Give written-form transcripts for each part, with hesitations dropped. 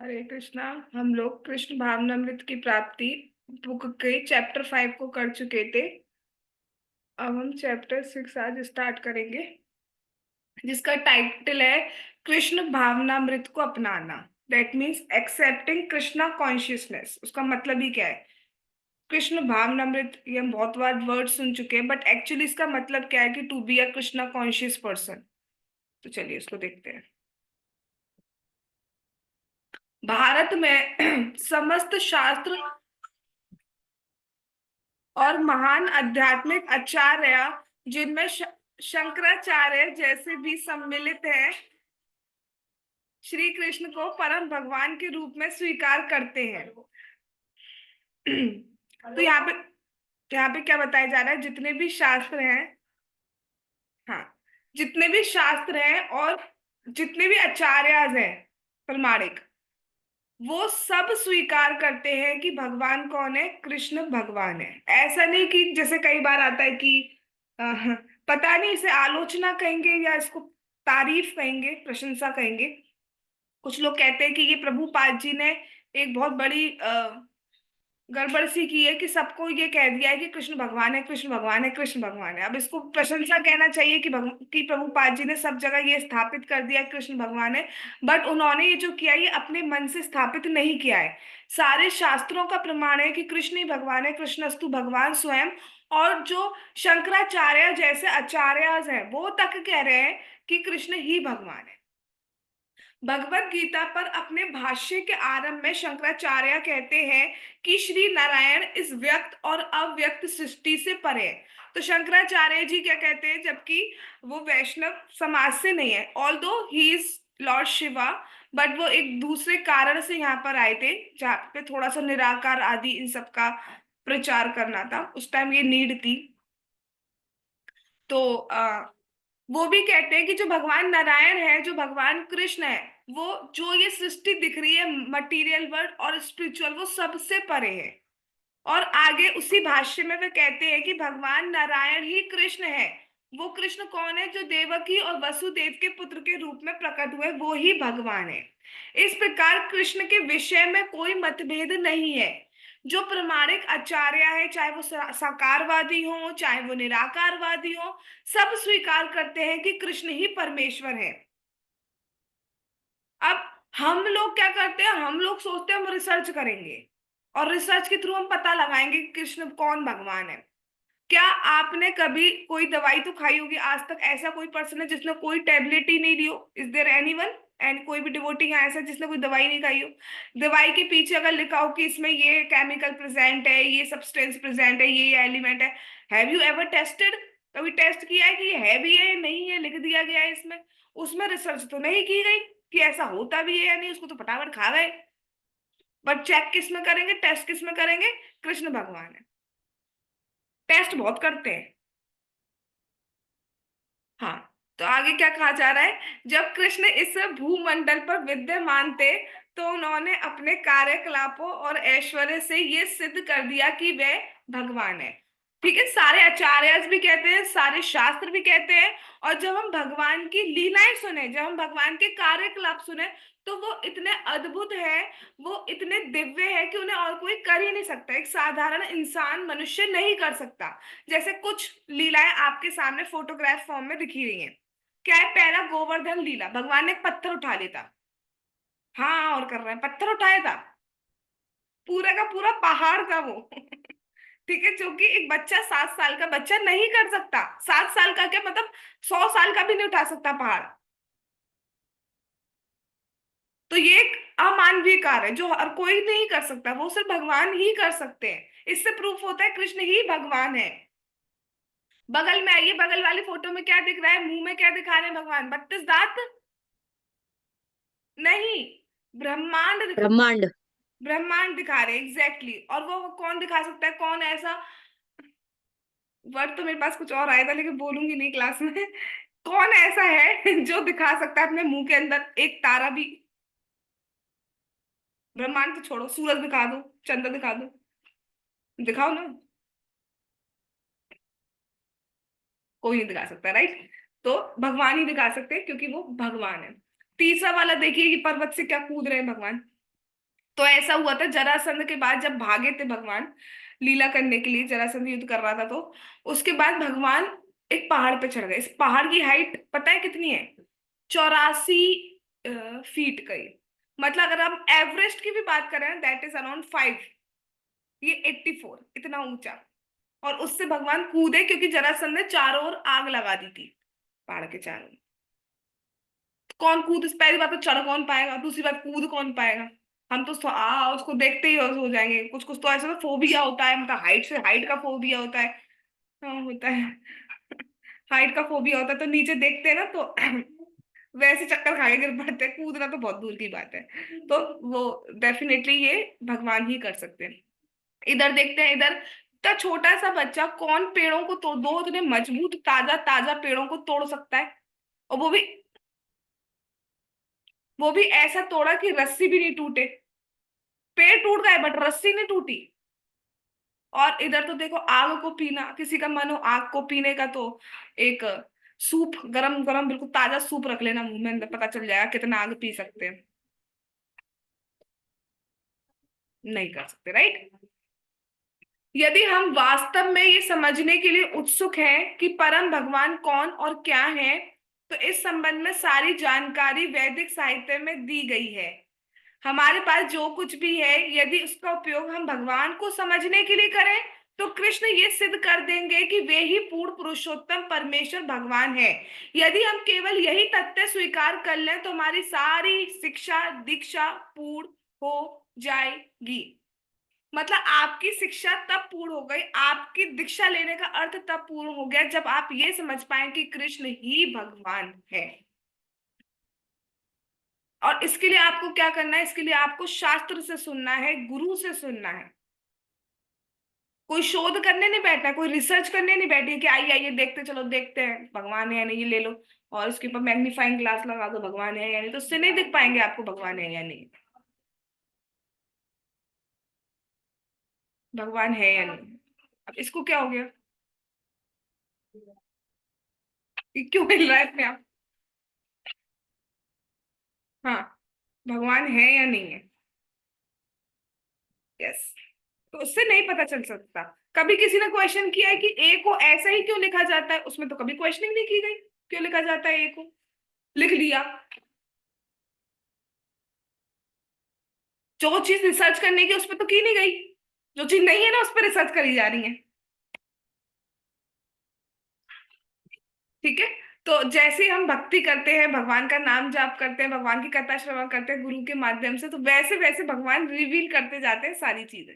हरे कृष्णा। हम लोग कृष्ण भावनामृत की प्राप्ति बुक के चैप्टर 5 को कर चुके थे। अब हम चैप्टर 6 आज स्टार्ट करेंगे, जिसका टाइटल है कृष्ण भावनामृत को अपनाना। That means accepting Krishna consciousness. उसका मतलब ही क्या है? कृष्ण भावनामृत, ये हम बहुत बार वर्ड सुन चुके हैं, बट एक्चुअली इसका मतलब क्या है कि to be a Krishna conscious person. तो चलिए इसको देखते हैं। भारत में समस्त शास्त्र और महान आध्यात्मिक आचार्य, जिनमें शंकराचार्य जैसे भी सम्मिलित हैं, श्री कृष्ण को परम भगवान के रूप में स्वीकार करते हैं। तो यहाँ पे क्या बताया जा रहा है? जितने भी शास्त्र हैं, हाँ, जितने भी शास्त्र हैं और जितने भी आचार्य हैं प्रमाणिक, वो सब स्वीकार करते हैं कि भगवान कौन है, कृष्ण भगवान है। ऐसा नहीं कि जैसे कई बार आता है कि अ, पता नहीं इसे आलोचना कहेंगे या इसको तारीफ कहेंगे, प्रशंसा कहेंगे। कुछ लोग कहते हैं कि ये प्रभुपाद जी ने एक बहुत बड़ी गड़बड़ सी की है कि सबको ये कह दिया है कि कृष्ण भगवान है, कृष्ण भगवान है, कृष्ण भगवान है। अब इसको प्रशंसा कहना चाहिए कि कि प्रभुपाद जी ने सब जगह ये स्थापित कर दिया है कृष्ण भगवान है। बट उन्होंने ये जो किया, ये अपने मन से स्थापित नहीं किया है। सारे शास्त्रों का प्रमाण है कि कृष्ण ही भगवान है, कृष्णस्तु भगवान स्वयं। और जो शंकराचार्य जैसे आचार्य हैं, वो तक कह रहे हैं कि कृष्ण ही भगवान है। भगवत गीता पर अपने भाष्य के आरंभ में शंकराचार्य कहते हैं कि श्री नारायण इस व्यक्त और अव्यक्त सृष्टि से परे है। तो शंकराचार्य जी क्या कहते हैं, जबकि वो वैष्णव समाज से नहीं है, ऑल दो he is Lord Shiva, but वो एक दूसरे कारण से यहाँ पर आए थे, जहाँ पे थोड़ा सा निराकार आदि इन सब का प्रचार करना था। उस टाइम ये नीड थी। तो वो भी कहते हैं कि जो भगवान नारायण है, जो भगवान कृष्ण है, वो जो ये सृष्टि दिख रही है, मटेरियल वर्ल्ड और स्पिरिचुअल, वो सबसे परे है। और आगे उसी भाष्य में वे कहते हैं कि भगवान नारायण ही कृष्ण है। वो कृष्ण कौन है? जो देवकी और वसुदेव के पुत्र के रूप में प्रकट हुए, वो ही भगवान है। इस प्रकार कृष्ण के विषय में कोई मतभेद नहीं है। जो प्रमाणिक आचार्य है, चाहे वो साकारवादी हो चाहे वो निराकारवादी हो, सब स्वीकार करते हैं कि कृष्ण ही परमेश्वर है। अब हम लोग क्या करते हैं? हम लोग सोचते हैं हम रिसर्च करेंगे और रिसर्च के थ्रू हम पता लगाएंगे कि कृष्ण कौन भगवान है। क्या आपने कभी कोई दवाई तो खाई होगी? आज तक ऐसा कोई पर्सन है जिसने कोई टेबलेट ही नहीं ली हो? Is there anyone? एंड कोई भी डिवोटी है ऐसा जिसने कोई दवाई नहीं खाई हो? दवाई के पीछे अगर लिखा हो कि इसमें ये केमिकल प्रेजेंट है, ये सब्सटेंस प्रेजेंट है, ये एलिमेंट है, हैव यू एवर टेस्टेड? कभी टेस्ट किया है कि ये है भी है या नहीं है? लिख दिया गया है इसमें। उसमें रिसर्च तो नहीं की गई कि ऐसा होता भी है या नहीं, उसको तो फटाफट खा गए। बट चेक किस में करेंगे, टेस्ट किस में करेंगे? कृष्ण भगवान है। टेस्ट बहुत करते हैं। हाँ। तो आगे क्या कहा जा रहा है? जब कृष्ण इस भूमंडल पर विद्यमान थे, तो उन्होंने अपने कार्यकलापों और ऐश्वर्य से ये सिद्ध कर दिया कि वे भगवान है। ठीक है, सारे आचार्य भी कहते हैं, सारे शास्त्र भी कहते हैं। और जब हम भगवान की लीलाएं सुने, जब हम भगवान के कार्यकलाप सुने, तो वो इतने अद्भुत है, वो इतने दिव्य है कि उन्हें और कोई कर ही नहीं सकता। एक साधारण इंसान, मनुष्य नहीं कर सकता। जैसे कुछ लीलाएं आपके सामने फोटोग्राफ फॉर्म में दिखी रही हैं। क्या है? पहला गोवर्धन लीला, भगवान ने एक पत्थर उठा लेता। हाँ, और कर रहे हैं, पत्थर उठाया था, पूरा का पूरा पहाड़ था वो। ठीक है, जो कि एक बच्चा, 7 साल का बच्चा नहीं कर सकता। 7 साल का क्या मतलब, 100 साल का भी नहीं उठा सकता पहाड़। तो ये एक अमानवीय कार्य है जो हर कोई नहीं कर सकता, वो सिर्फ भगवान ही कर सकते हैं। इससे प्रूफ होता है कृष्ण ही भगवान है। बगल में आइए, बगल वाली फोटो में क्या दिख रहा है? मुंह में क्या दिखा रहे हैं भगवान? 32 दांत? नहीं, ब्रह्मांड ब्रह्मांड। ब्रह्मांड दिखा रहे हैं, एग्जैक्टली। और वो कौन दिखा सकता है? कौन ऐसा वर्ड? तो मेरे पास कुछ और आया था लेकिन बोलूंगी नहीं क्लास में। कौन ऐसा है जो दिखा सकता है अपने मुंह के अंदर एक तारा भी? ब्रह्मांड तो छोड़ो, सूरज दिखा दो, चंद्र दिखा दो, दिखाओ ना। कोई नहीं दिखा सकता, राइट? तो भगवान ही दिखा सकते हैं क्योंकि वो भगवान है। तीसरा वाला देखिए कि पर्वत से क्या कूद रहे हैं भगवान। तो ऐसा हुआ था जरासंध के बाद, जब भागे थे भगवान लीला करने के लिए, जरासंध युद्ध कर रहा था, तो उसके बाद भगवान एक पहाड़ पे चढ़ गए। इस पहाड़ की हाइट पता है कितनी है? 84 फीट कई। मतलब अगर हम एवरेस्ट की भी बात करें, दैट इज अराउंड 5, ये 84 इतना ऊंचा। और उससे भगवान कूदे क्योंकि जरासंध ने चारों ओर आग लगा दी थी, पहाड़ के चारों ओर। कौन कूद, पहली बात तो चढ़ कौन पाएगा, दूसरी बात कूद कौन पाएगा। हम तो उसको देखते ही हो जाएंगे। कुछ कुछ तो ऐसा फोबिया होता है, मतलब हाइट से, हाइट का फोबिया होता है। हाँ होता है। हाइट का फोबिया होता है तो नीचे देखते हैं ना तो वैसे चक्कर खा के गिर पड़ते हैं। कूदना तो बहुत दूर की बात है। तो वो डेफिनेटली ये भगवान ही कर सकते हैं। इधर देखते हैं, इधर इतना छोटा सा बच्चा कौन पेड़ों को तोड़, दो इतने मजबूत ताजा ताजा पेड़ों को तोड़ सकता है। और वो भी ऐसा तोड़ा कि रस्सी भी नहीं टूटे। पेड़ टूट गए बट रस्सी नहीं टूटी। और इधर तो देखो, आग को पीना, किसी का मन हो आग को पीने का तो एक सूप, गरम गरम बिल्कुल ताजा सूप रख लेना मुंह में, अंदर पता चल जाएगा कितना आग पी सकते हैं। नहीं कर सकते, राइट। यदि हम वास्तव में ये समझने के लिए उत्सुक हैं कि परम भगवान कौन और क्या है, तो इस संबंध में सारी जानकारी वैदिक साहित्य में दी गई है। हमारे पास जो कुछ भी है, यदि उसका उपयोग हम भगवान को समझने के लिए करें, तो कृष्ण ये सिद्ध कर देंगे कि वे ही पूर्ण पुरुषोत्तम परमेश्वर भगवान है। यदि हम केवल यही तथ्य स्वीकार कर लें तो हमारी सारी शिक्षा दीक्षा पूर्ण हो जाएगी। मतलब आपकी शिक्षा तब पूर्ण हो गई, आपकी दीक्षा लेने का अर्थ तब पूर्ण हो गया जब आप ये समझ पाए कि कृष्ण ही भगवान है। और इसके लिए आपको क्या करना है? इसके लिए आपको शास्त्र से सुनना है, गुरु से सुनना है। कोई शोध करने नहीं बैठना है, कोई रिसर्च करने नहीं बैठी है कि आइए आइए देखते, चलो देखते हैं भगवान है या नहीं, ये ले लो और इसके ऊपर मैग्नीफाइंग ग्लास लगा दो भगवान है या नहीं, तो उससे नहीं दिख पाएंगे आपको भगवान है या नहीं। भगवान है या नहीं। अब इसको क्या हो गया? ये क्यों हिल रहा है अपने आप? हाँ, भगवान है या नहीं है। यस। तो उससे नहीं पता चल सकता। कभी किसी ने क्वेश्चन किया है कि ए को ऐसा ही क्यों लिखा जाता है? उसमें तो कभी क्वेश्चनिंग नहीं की गई क्यों लिखा जाता है ए को। लिख लिया। जो चीज रिसर्च करने की उस पर तो की नहीं गई। जो चीज नहीं है ना, उस पर रिसर्च करी जा रही है। ठीक है। तो जैसे हम भक्ति करते हैं, भगवान का नाम जाप करते हैं, भगवान की कथा श्रवण करते हैं गुरु के माध्यम से, तो वैसे वैसे भगवान रिवील करते जाते हैं सारी चीजें।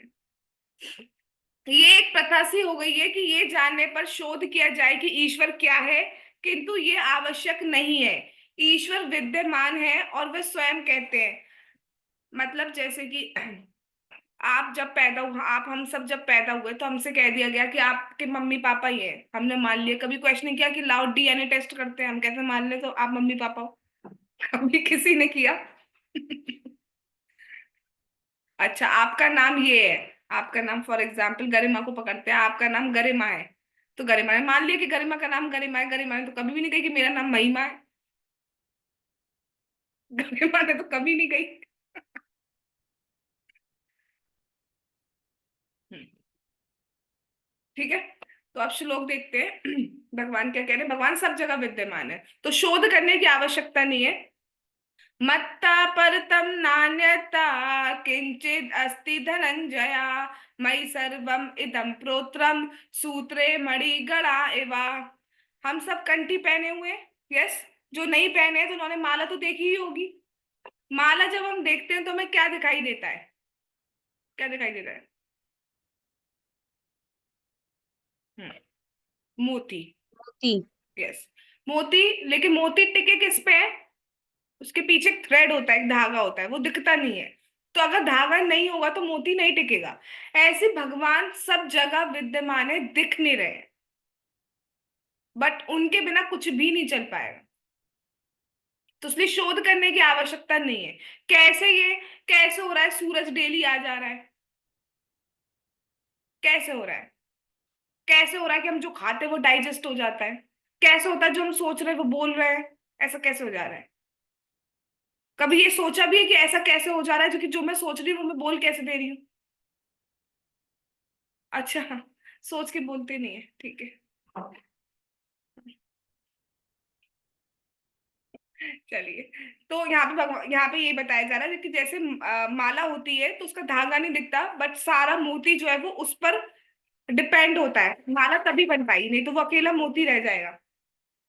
ये एक प्रथा सी हो गई है कि ये जानने पर शोध किया जाए कि ईश्वर क्या है, किंतु ये आवश्यक नहीं है। ईश्वर विद्यमान है और वे स्वयं कहते हैं। मतलब जैसे कि आप जब पैदा हुआ, आप हम सब जब पैदा हुए तो हमसे कह दिया गया कि आपके मम्मी पापा ही है, हमने मान लिया। कभी क्वेश्चन नहीं किया कि लाओ डीएनए टेस्ट करते हैं, हम कैसे मान ले तो आप मम्मी पापा हो? कभी किसी ने किया? अच्छा, आपका नाम ये है, आपका नाम फॉर एग्जाम्पल गरिमा को पकड़ते हैं, आपका नाम गरिमा है। तो गरिमा ने मान लिया कि गरिमा का नाम गरिमा है। गरिमा ने तो कभी भी नहीं कही कि मेरा नाम महिमा है। गरिमा ने तो कभी नहीं कही। हम्म, ठीक है। तो अब श्लोक देखते हैं। भगवान क्या कह रहे हैं। भगवान सब जगह विद्यमान है, तो शोध करने की आवश्यकता नहीं है। मत्ता परतम नान्यता किंचिद अस्ति धनंजया, मयि सर्वम इदं प्रोत्रम सूत्रे मणिगणा एवा। हम सब कंठी पहने हुए हैं। यस। जो नहीं पहने हैं तो उन्होंने माला तो देखी ही होगी। माला जब हम देखते हैं तो हमें क्या दिखाई देता है? क्या दिखाई देता है? हम्म, मोती। मोती। यस, मोती। लेकिन मोती टिके किस पे है? उसके पीछे थ्रेड होता है, एक धागा होता है, वो दिखता नहीं है। तो अगर धागा नहीं होगा तो मोती नहीं टिकेगा। ऐसे भगवान सब जगह विद्यमान है, दिख नहीं रहे, बट उनके बिना कुछ भी नहीं चल पाएगा। तो इसलिए शोध करने की आवश्यकता नहीं है। कैसे ये, कैसे हो रहा है सूरज डेली आ जा रहा है? कैसे हो रहा है? कैसे हो रहा है कि हम जो खाते हैं वो डाइजेस्ट हो जाता है? कैसे होता है जो हम सोच रहे हैं वो बोल रहे हैं? ऐसा कैसे हो जा रहा है? कभी ये सोचा भी है कि ऐसा कैसे हो जा रहा है, जो कि जो मैं सोच रही हूँ वो मैं बोल कैसे दे रही हूँ? अच्छा, हाँ, सोच के बोलते नहीं है, ठीक है। चलिए। तो यहाँ पे यहाँ पे ये बताया जा रहा है कि जैसे माला होती है तो उसका धागा नहीं दिखता, बट सारा मोती जो है वो उस पर डिपेंड होता है, माला तभी बन पाई, नहीं तो वो अकेला मोती रह जाएगा।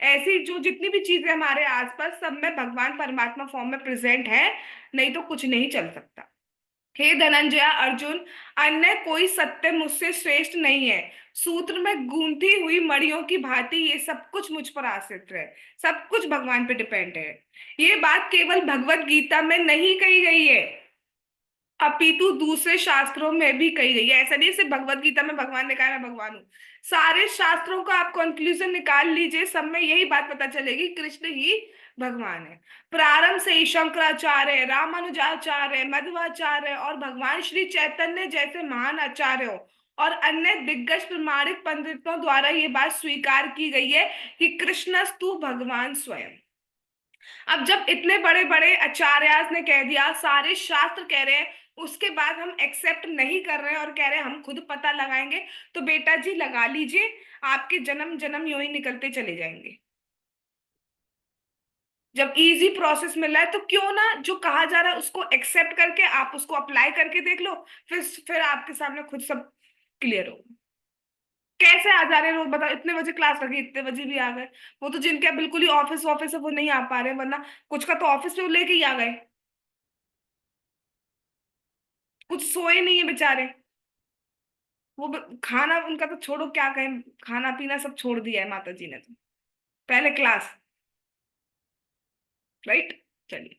ऐसी जो जितनी भी चीजें हमारे आसपास, सब में भगवान परमात्मा फॉर्म में प्रेजेंट है, नहीं तो कुछ नहीं चल सकता। हे धनंजय अर्जुन, अन्य कोई सत्य मुझसे श्रेष्ठ नहीं है। सूत्र में गूंथी हुई मड़ियों की भांति ये सब कुछ मुझ पर आश्रित है। सब कुछ भगवान पे डिपेंड है। ये बात केवल भगवत गीता में नहीं कही गई है, अपितु दूसरे शास्त्रों में भी कही गई है। ऐसा नहीं सिर्फ भगवत गीता में भगवान ने कहा मैं भगवान हूँ। सारे शास्त्रों का आप कंक्लूजन निकाल लीजिए, सब में यही बात पता चलेगी, कृष्ण ही भगवान है। प्रारंभ से ही शंकराचार्य, रामानुजाचार्य, मध्वाचार्य और भगवान श्री चैतन्य जैसे महान आचार्यों और अन्य दिग्गज प्रमाणिक पंडितों द्वारा ये बात स्वीकार की गई है कि कृष्णस्तु भगवान स्वयं। अब जब इतने बड़े बड़े आचार्यास ने कह दिया, सारे शास्त्र कह रहे हैं, उसके बाद हम एक्सेप्ट नहीं कर रहे हैं और कह रहे हैं हम खुद पता लगाएंगे, तो बेटा जी लगा लीजिए, आपके जन्म जन्म यूं ही निकलते चले जाएंगे। जब इजी प्रोसेस मिल रहा है तो क्यों ना जो कहा जा रहा है उसको एक्सेप्ट करके आप उसको अप्लाई करके देख लो। फिर आपके सामने खुद सब क्लियर हो। कैसे आ जा रहे हैं रोज बताओ, इतने बजे क्लास लगी इतने बजे भी आ गए। वो तो जिनके बिल्कुल ही ऑफिस ऑफिस है वो नहीं आ पा रहे, वरना कुछ का तो ऑफिस में वो लेके ही आ गए। कुछ सोए नहीं है बेचारे। खाना उनका तो छोड़ो, क्या कहें, खाना पीना सब छोड़ दिया है माता जी ने तो। पहले क्लास। राइट। चलिए।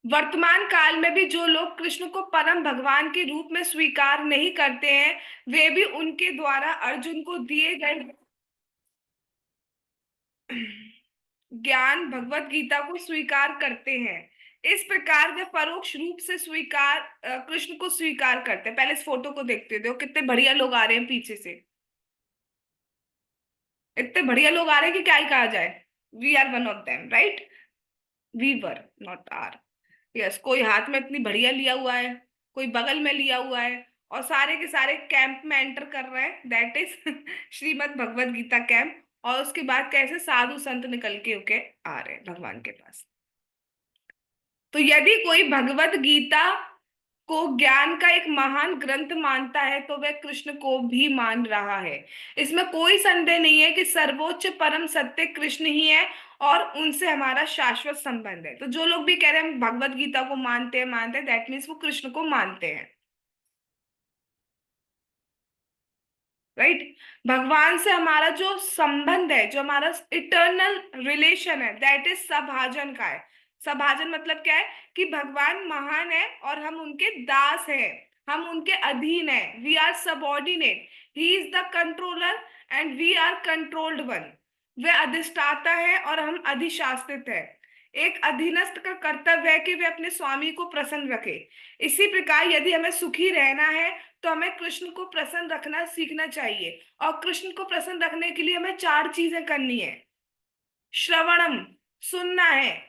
वर्तमान काल में भी जो लोग कृष्ण को परम भगवान के रूप में स्वीकार नहीं करते हैं, वे भी उनके द्वारा अर्जुन को दिए गए ज्ञान भगवत गीता को स्वीकार करते हैं। इस प्रकार वे परोक्ष रूप से कृष्ण को स्वीकार करते हैं। पहले इस फोटो को देखते हो कितने बढ़िया लोग आ रहे हैं पीछे से। इतने बढ़िया लोग आ रहे हैं कि क्या ही कहा जाए। We are one of them, right. We were, not are. Yes, कोई हाथ में इतनी बढ़िया लिया हुआ है, कोई बगल में लिया हुआ है, और सारे के सारे कैंप में एंटर कर रहे हैं, that is Shrimad Bhagavad Gita camp. और उसके बाद कैसे साधु संत निकल के होके आ रहे हैं भगवान के पास। तो यदि कोई भगवत गीता को ज्ञान का एक महान ग्रंथ मानता है तो वह कृष्ण को भी मान रहा है। इसमें कोई संदेह नहीं है कि सर्वोच्च परम सत्य कृष्ण ही है और उनसे हमारा शाश्वत संबंध है। तो जो लोग भी कह रहे हैं हम भगवत गीता को मानते हैं दैट मीन्स वो कृष्ण को मानते हैं। राइट। भगवान से हमारा जो संबंध है, जो हमारा इटर्नल रिलेशन है, दैट इज सभाजन का है। सभाजन मतलब क्या है? कि भगवान महान है और हम उनके दास हैं, हम उनके अधीन हैं, we are subordinate. He is the controller and we are controlled one. वह अधिष्ठाता है और हम अधिशासित है। एक अधीनस्थ का कर्तव्य है कि वे अपने स्वामी को प्रसन्न रखे। इसी प्रकार यदि हमें सुखी रहना है तो हमें कृष्ण को प्रसन्न रखना सीखना चाहिए। और कृष्ण को प्रसन्न रखने के लिए हमें चार चीजें करनी है। श्रवणम, सुनना है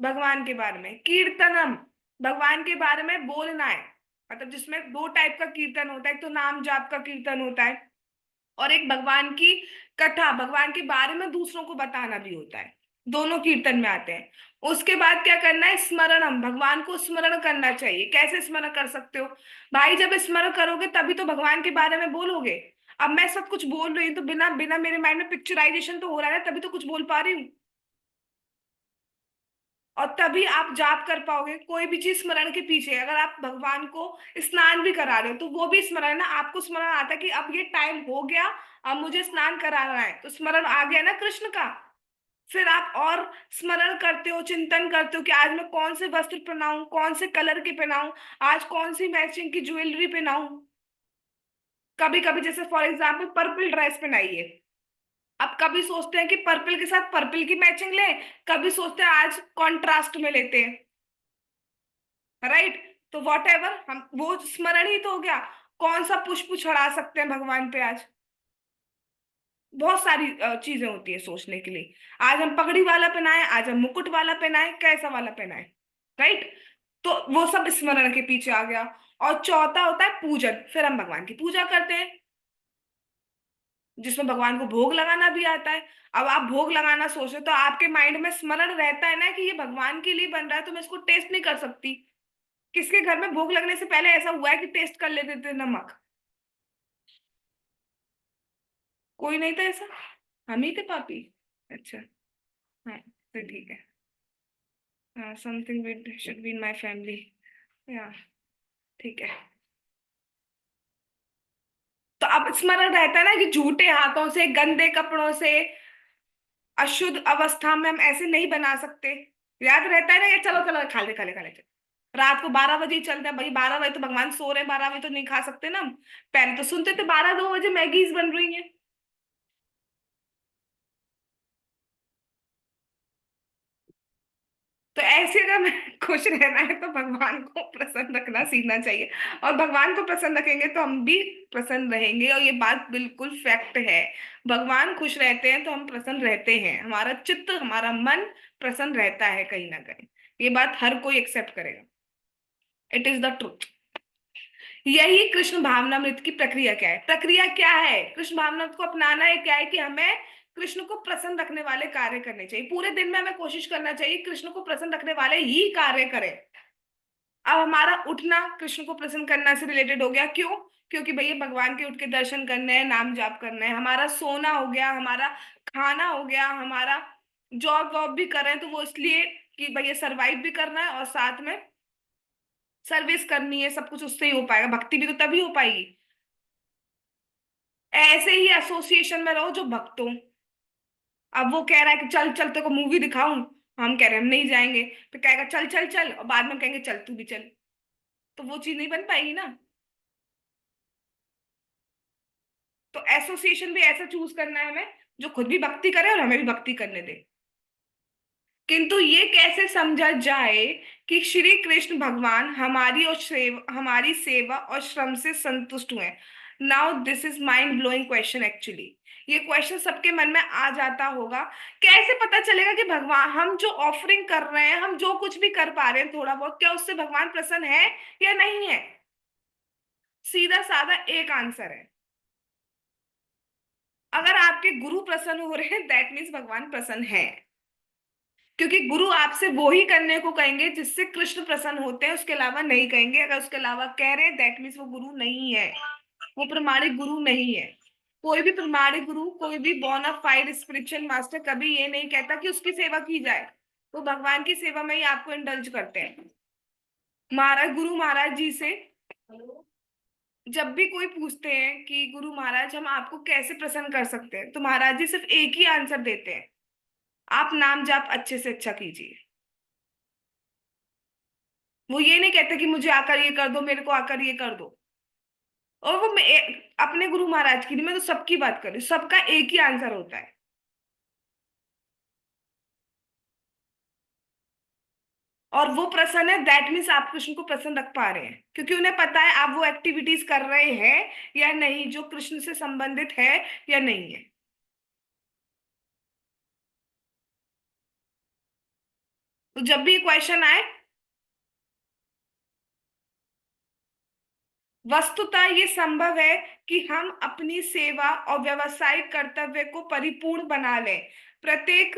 भगवान के बारे में। कीर्तनम, भगवान के बारे में बोलना है। मतलब जिसमें दो टाइप का कीर्तन होता है, एक तो नाम जाप का कीर्तन होता है, और एक भगवान की कथा, भगवान के बारे में दूसरों को बताना भी होता है। दोनों कीर्तन में आते हैं। उसके बाद क्या करना है? स्मरणम, भगवान को स्मरण करना चाहिए। कैसे स्मरण कर सकते हो भाई? जब स्मरण करोगे तभी तो भगवान के बारे में बोलोगे। अब मैं सब कुछ बोल रही हूँ तो बिना बिना मेरे माइंड में पिक्चराइजेशन तो हो रहा है, तभी तो कुछ बोल पा रही हूँ। और तभी आप जाप कर पाओगे। कोई भी चीज स्मरण के पीछे है। अगर आप भगवान को स्नान भी करा रहे हो तो वो भी स्मरण है ना, आपको स्मरण आता है कि अब ये टाइम हो गया, अब मुझे स्नान कराना है, तो स्मरण आ गया ना कृष्ण का। फिर आप और स्मरण करते हो, चिंतन करते हो कि आज मैं कौन से वस्त्र पहनाऊं, कौन से कलर के पहनाऊं, आज कौन सी मैचिंग की ज्वेलरी पहनाऊं। कभी कभी जैसे फॉर एग्जाम्पल पर्पल ड्रेस पहनाई है, अब कभी सोचते हैं कि पर्पल के साथ पर्पल की मैचिंग ले, कभी सोचते हैं आज कॉन्ट्रास्ट में लेते हैं। राइट। तो वॉट एवर, हम वो स्मरण ही तो हो गया। कौन सा पुष्प चढ़ा सकते हैं भगवान पे आज? बहुत सारी चीजें होती है सोचने के लिए। आज हम पगड़ी वाला पहनाए, आज हम मुकुट वाला पहनाए, कैसा वाला पहनाए, राइट। तो वो सब स्मरण के पीछे आ गया। और चौथा होता है पूजन, फिर हम भगवान की पूजा करते हैं, जिसमें भगवान को भोग लगाना भी आता है। अब आप भोग लगाना सोचो तो आपके माइंड में स्मरण रहता है ना कि ये भगवान के लिए बन रहा है, तो मैं इसको टेस्ट नहीं कर सकती। किसके घर में भोग लगने से पहले ऐसा हुआ है कि टेस्ट कर लेते थे नमक? कोई नहीं था ऐसा, हम ही थे पापी। अच्छा। हाँ, तो ठीक है। Something with should be in my family. या, ठीक है। तो अब स्मरण रहता है ना कि झूठे हाथों से, गंदे कपड़ों से, अशुद्ध अवस्था में हम ऐसे नहीं बना सकते। याद रहता है ना ये, चलो चलो खा ले खा ले खा ले चलो। रात को 12 बजे ही चलता है भाई, 12 बजे तो भगवान सो रहे हैं, 12 बजे तो नहीं खा सकते ना हम। पहले तो सुनते थे 12-2 बजे मैगीज बन रही हैं। तो ऐसे अगर मैं खुश रहना है तो भगवान को प्रसन्न रखना सीखना चाहिए। और भगवान को प्रसन्न रखेंगे तो हम भी प्रसन्न रहेंगे, और ये बात बिल्कुल फैक्ट है। भगवान खुश रहते हैं तो हम प्रसन्न रहते हैं, हमारा चित्त, हमारा मन प्रसन्न रहता है कहीं ना कहीं। ये बात हर कोई एक्सेप्ट करेगा। It is the truth. यही कृष्ण भावनामृत की प्रक्रिया क्या है, प्रक्रिया क्या है कृष्ण भावनामृत को अपनाना है, क्या है कि हमें कृष्ण को प्रसन्न रखने वाले कार्य करने चाहिए। पूरे दिन में हमें कोशिश करना चाहिए कृष्ण को प्रसन्न रखने वाले ही कार्य करें। अब हमारा उठना कृष्ण को प्रसन्न करना से रिलेटेड हो गया, क्यों? क्योंकि भैया भगवान के उठ के दर्शन करने हैं, नाम जाप करना है। हमारा सोना हो गया, हमारा खाना हो गया, हमारा जॉब वॉब भी कर रहे हैं तो वो इसलिए कि भैया सरवाइव भी करना है और साथ में सर्विस करनी है। सब कुछ उससे ही हो पाएगा, भक्ति भी तो तभी हो पाएगी। ऐसे ही एसोसिएशन में रहो जो भक्त हो। अब वो कह रहा है कि चल चल तेरे को मूवी दिखाऊं, हम कह रहे हैं हम नहीं जाएंगे। तो कहेगा चल चल चल, और बाद में हम कहेंगे चल तू भी चल। तो वो चीज नहीं बन पाएगी ना। तो एसोसिएशन भी ऐसा चूज करना है हमें जो खुद भी भक्ति करे और हमें भी भक्ति करने दे। किंतु ये कैसे समझा जाए कि श्री कृष्ण भगवान हमारी सेवा और श्रम से संतुष्ट हुए? Now this is mind blowing question actually. ये क्वेश्चन सबके मन में आ जाता होगा। कैसे पता चलेगा कि भगवान, हम जो ऑफरिंग कर रहे हैं, हम जो कुछ भी कर पा रहे हैं थोड़ा बहुत, क्या उससे भगवान प्रसन्न है या नहीं है? सीधा साधा एक आंसर है। अगर आपके गुरु प्रसन्न हो रहे हैं दैट मीन्स भगवान प्रसन्न है। क्योंकि गुरु आपसे वो ही करने को कहेंगे जिससे कृष्ण प्रसन्न होते हैं, उसके अलावा नहीं कहेंगे। अगर उसके अलावा कह रहे हैं दैट मीन्स वो गुरु नहीं है, वो प्रमाणिक गुरु नहीं है। कोई भी प्रमाणिक गुरु, कोई भी बोना फाइड स्पिरिचुअल मास्टर कभी ये नहीं कहता कि उसकी सेवा की जाए। वो भगवान की सेवा में ही आपको इंडल्ज करते हैं। महाराज गुरु महाराज जी से जब भी कोई पूछते हैं कि गुरु महाराज हम आपको कैसे प्रसन्न कर सकते हैं, तो महाराज जी सिर्फ एक ही आंसर देते हैं, आप नाम जाप अच्छे से अच्छा कीजिए। वो ये नहीं कहते कि मुझे आकर ये कर दो, मेरे को आकर ये कर दो। और वो अपने गुरु महाराज की नहीं, मैं तो सबकी बात कर रही हूँ, सबका एक ही आंसर होता है। और वो प्रसन्न है दैट मीन्स आप कृष्ण को प्रसन्न रख पा रहे हैं, क्योंकि उन्हें पता है आप वो एक्टिविटीज कर रहे हैं या नहीं जो कृष्ण से संबंधित है या नहीं है। तो जब भी क्वेश्चन आए, वस्तुतः ये संभव है कि हम अपनी सेवा और व्यवसायिक कर्तव्य को परिपूर्ण बना लें। प्रत्येक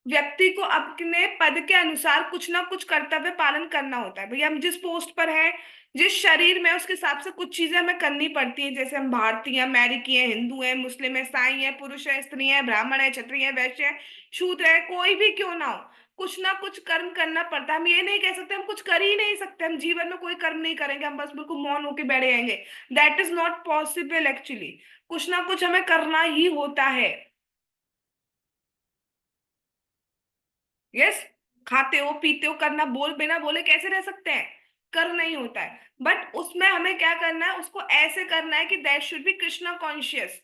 व्यक्ति को अपने पद के अनुसार कुछ ना कुछ कर्तव्य पालन करना होता है। भैया हम जिस पोस्ट पर हैं, जिस शरीर में, उसके हिसाब से कुछ चीजें हमें करनी पड़ती हैं। जैसे हम भारतीय हैं, अमेरिकी हैं, हिंदू हैं, मुस्लिम हैं, ईसाई हैं, पुरुष हैं, स्त्री हैं, ब्राह्मण हैं, क्षत्रिय हैं, वैश्य हैं, शूद्र है, कोई भी क्यों ना हो, कुछ ना कुछ कर्म करना पड़ता है। हम ये नहीं कह सकते हम कुछ कर ही नहीं सकते, हम जीवन में कोई कर्म नहीं करेंगे, हम बस बिल्कुल मौन होके बैठे रहेंगे। That is not possible actually. कुछ ना कुछ हमें करना ही होता है। यस। खाते हो पीते हो, करना, बोल बिना बोले कैसे रह सकते हैं? कर नहीं होता है। बट उसमें हमें क्या करना है, उसको ऐसे करना है कि that should be Krishna conscious.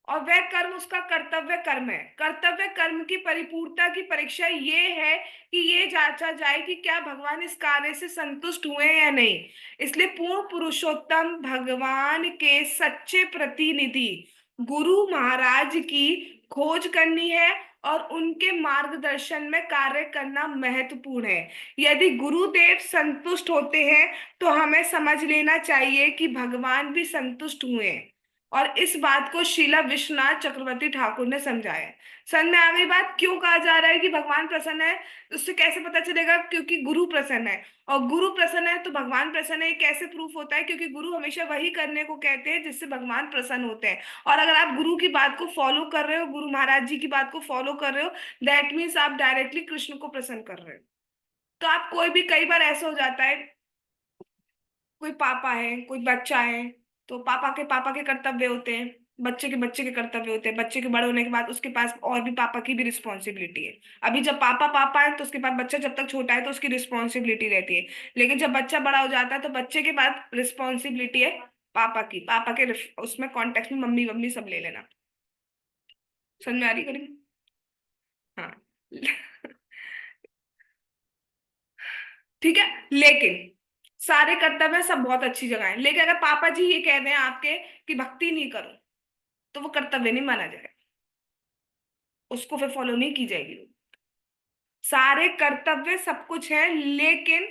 और वह कर्म उसका कर्तव्य कर्म है। कर्तव्य कर्म की परिपूर्णता की परीक्षा ये है कि ये जांचा जाए कि क्या भगवान इस कार्य से संतुष्ट हुए हैं या नहीं। इसलिए पूर्ण पुरुषोत्तम भगवान के सच्चे प्रतिनिधि गुरु महाराज की खोज करनी है और उनके मार्गदर्शन में कार्य करना महत्वपूर्ण है। यदि गुरुदेव संतुष्ट होते हैं तो हमें समझ लेना चाहिए कि भगवान भी संतुष्ट हुए हैं। और इस बात को शीला विश्वनाथ चक्रवर्ती ठाकुर ने समझाया है। समझ में आ गई बात क्यों कहा जा रहा है कि भगवान प्रसन्न है? उससे कैसे पता चलेगा? क्योंकि गुरु प्रसन्न है। और गुरु प्रसन्न है तो भगवान प्रसन्न है, ये कैसे प्रूफ होता है? क्योंकि गुरु हमेशा वही करने को कहते हैं जिससे भगवान प्रसन्न होते हैं। और अगर आप गुरु की बात को फॉलो कर रहे हो, गुरु महाराज जी की बात को फॉलो कर रहे हो, दैट मीन्स आप डायरेक्टली कृष्ण को प्रसन्न कर रहे हो। तो आप कोई भी, कई बार ऐसा हो जाता है, कोई पापा है, कोई बच्चा है, तो पापा के कर्तव्य होते हैं, बच्चे के कर्तव्य होते हैं। बच्चे के बड़े होने के बाद उसके पास और भी पापा की भी रिस्पॉन्सिबिलिटी है। अभी जब पापा पापा है तो उसके बाद बच्चा जब तक छोटा है तो उसकी रिस्पॉन्सिबिलिटी रहती है। लेकिन जब बच्चा बड़ा हो जाता है तो बच्चे के बाद रिस्पॉन्सिबिलिटी है पापा की। पापा के उसमें कॉन्टेक्स्ट में मम्मी मम्मी सब ले लेना। समझ में आ रही करीब? हाँ। ठीक है। लेकिन सारे कर्तव्य सब बहुत अच्छी जगह है, लेकिन अगर पापा जी ये कह दें आपके कि भक्ति नहीं करो, तो वो कर्तव्य नहीं माना जाएगा, उसको फिर फॉलो नहीं की जाएगी। सारे कर्तव्य सब कुछ है, लेकिन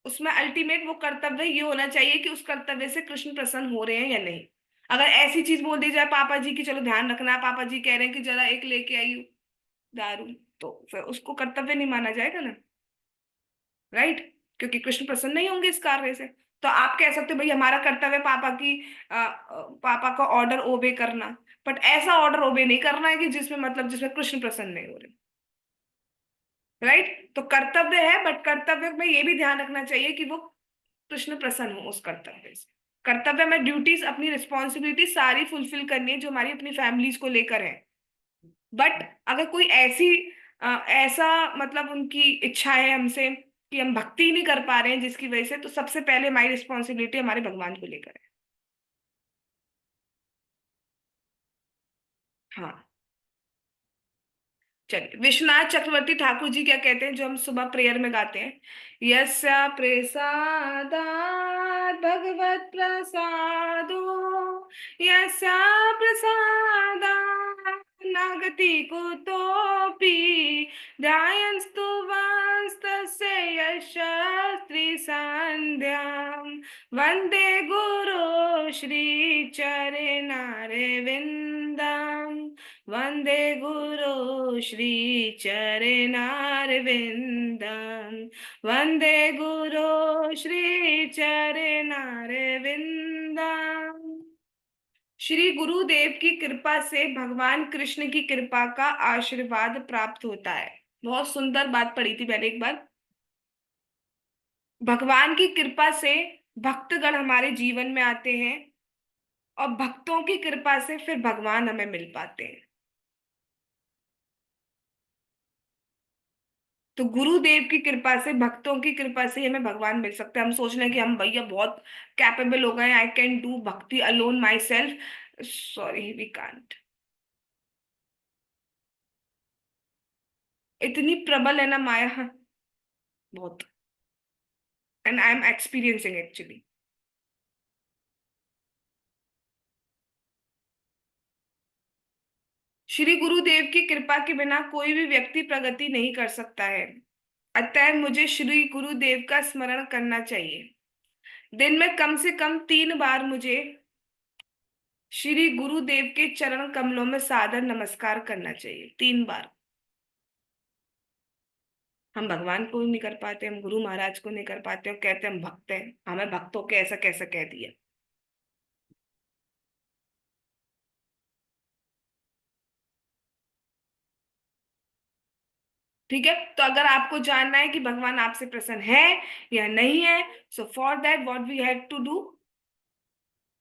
उसमें अल्टीमेट वो कर्तव्य ये होना चाहिए कि उस कर्तव्य से कृष्ण प्रसन्न हो रहे हैं या नहीं। अगर ऐसी चीज बोल दी जाए पापा जी की, चलो ध्यान रखना, पापा जी कह रहे हैं कि जरा एक लेके आई हूँ दारू, तो फिर उसको कर्तव्य नहीं माना जाएगा ना। राइट? क्योंकि कृष्ण प्रसन्न नहीं होंगे इस कार्य से। तो आप कह सकते हो भाई हमारा कर्तव्य पापा का ऑर्डर ओबे करना, बट ऐसा ऑर्डर ओबे नहीं करना है कि जिसमें मतलब जिसमें कृष्ण प्रसन्न नहीं हो रहे। राइट? तो कर्तव्य है, बट कर्तव्य में ये भी ध्यान रखना चाहिए कि वो कृष्ण प्रसन्न हो उस कर्तव्य से। कर्तव्य में ड्यूटीज, अपनी रिस्पॉन्सिबिलिटी सारी फुलफिल करनी है जो हमारी अपनी फैमिलीज को लेकर है। बट अगर कोई ऐसा मतलब उनकी इच्छा है हमसे कि हम भक्ति नहीं कर पा रहे हैं जिसकी वजह से, तो सबसे पहले हमारी रिस्पॉन्सिबिलिटी हमारे भगवान को लेकर है। हाँ। चलिए, विश्वनाथ चक्रवर्ती ठाकुर जी क्या कहते हैं जो हम सुबह प्रेयर में गाते हैं? यस्या प्रसादात् भगवत प्रसादो, यस्या प्रसादात् नागति कुतोऽपि, ध्यायन्तु वस्तस्य यशस्त्री संध्याम्, वन्दे गुरो श्रीचरणारविन्दम्, वन्दे गुरो श्रीचरणारविन्दम्, वन्दे गुरो श्रीचरणारविन्दम्। श्री गुरुदेव की कृपा से भगवान कृष्ण की कृपा का आशीर्वाद प्राप्त होता है। बहुत सुंदर बात पढ़ी थी मैंने एक बार। भगवान की कृपा से भक्तगण हमारे जीवन में आते हैं, और भक्तों की कृपा से फिर भगवान हमें मिल पाते हैं। तो गुरुदेव की कृपा से, भक्तों की कृपा से हमें भगवान मिल सकते हैं। हम सोच रहे हैं कि हम भैया बहुत कैपेबल हो गए, I can do bhakti alone myself. Sorry, we can't. इतनी प्रबल है ना माया, हाँ, बहुत। And I am experiencing actually. Shri Gurudev की कृपा के बिना कोई भी व्यक्ति प्रगति नहीं कर सकता है। अतः मुझे श्री गुरुदेव का स्मरण करना चाहिए। दिन में कम से कम 3 बार मुझे श्री गुरुदेव के चरण कमलों में सादर नमस्कार करना चाहिए। 3 बार। हम भगवान को नहीं कर पाते, हम गुरु महाराज को नहीं कर पाते, और कहते हैं हम भक्त हैं, हमें भक्तों के ऐसा कैसे कह दिया। ठीक है। तो अगर आपको जानना है कि भगवान आपसे प्रसन्न है या नहीं है, so for that what we have to do,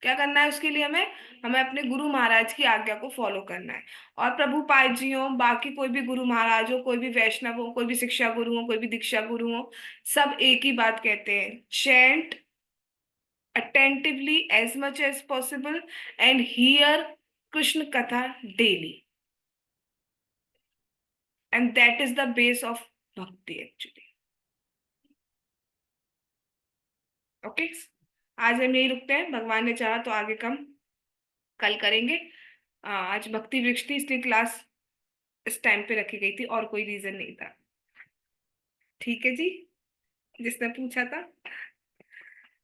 क्या करना है उसके लिए? हमें हमें अपने गुरु महाराज की आज्ञा को फॉलो करना है। और प्रभुपाद जी हो, बाकी कोई भी गुरु महाराज हो, कोई भी वैष्णव हो, कोई भी शिक्षा गुरु हो, कोई भी दीक्षा गुरु हो, सब एक ही बात कहते हैं, chant attentively as much as possible and hear Krishna Katha daily. And that is the base of bhakti actually. Okay? आज हम यही रुकते हैं, भगवान ने चाहा तो आगे कम कल करेंगे। आज भक्ति वृक्ष थी इसलिए क्लास इस टाइम पे रखी गई थी और कोई रीजन नहीं था। ठीक है जी, जिसने पूछा था।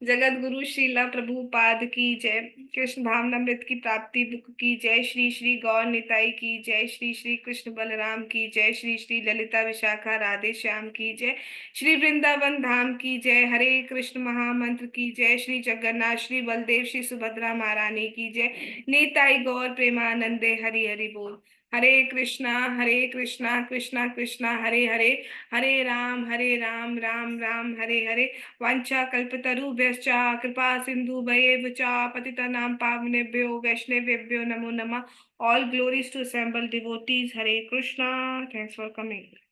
जगत गुरु श्रीला प्रभुपाद की जय। कृष्ण भावनामृत की प्राप्ति बुक की जय। श्री श्री गौर निताई की जय। श्री श्री कृष्ण बलराम की जय। श्री श्री ललिता विशाखा राधे श्याम की जय। श्री वृंदावन धाम की जय। हरे कृष्ण महामंत्र की जय। श्री जगन्नाथ श्री बलदेव श्री सुभद्रा महारानी की जय। निताई गौर प्रेमानंदे हरि हरि बोल। हरे कृष्णा कृष्णा कृष्णा हरे हरे, हरे राम राम राम हरे हरे। वाञ्छा कल्पतरुभ्यश्च कृपा सिन्धुभ्येव च पतितानां पावनेभ्यो वैष्णवेभ्यो नमो नमः। All glories to assembled devotees. Hare Krishna. Thanks for coming.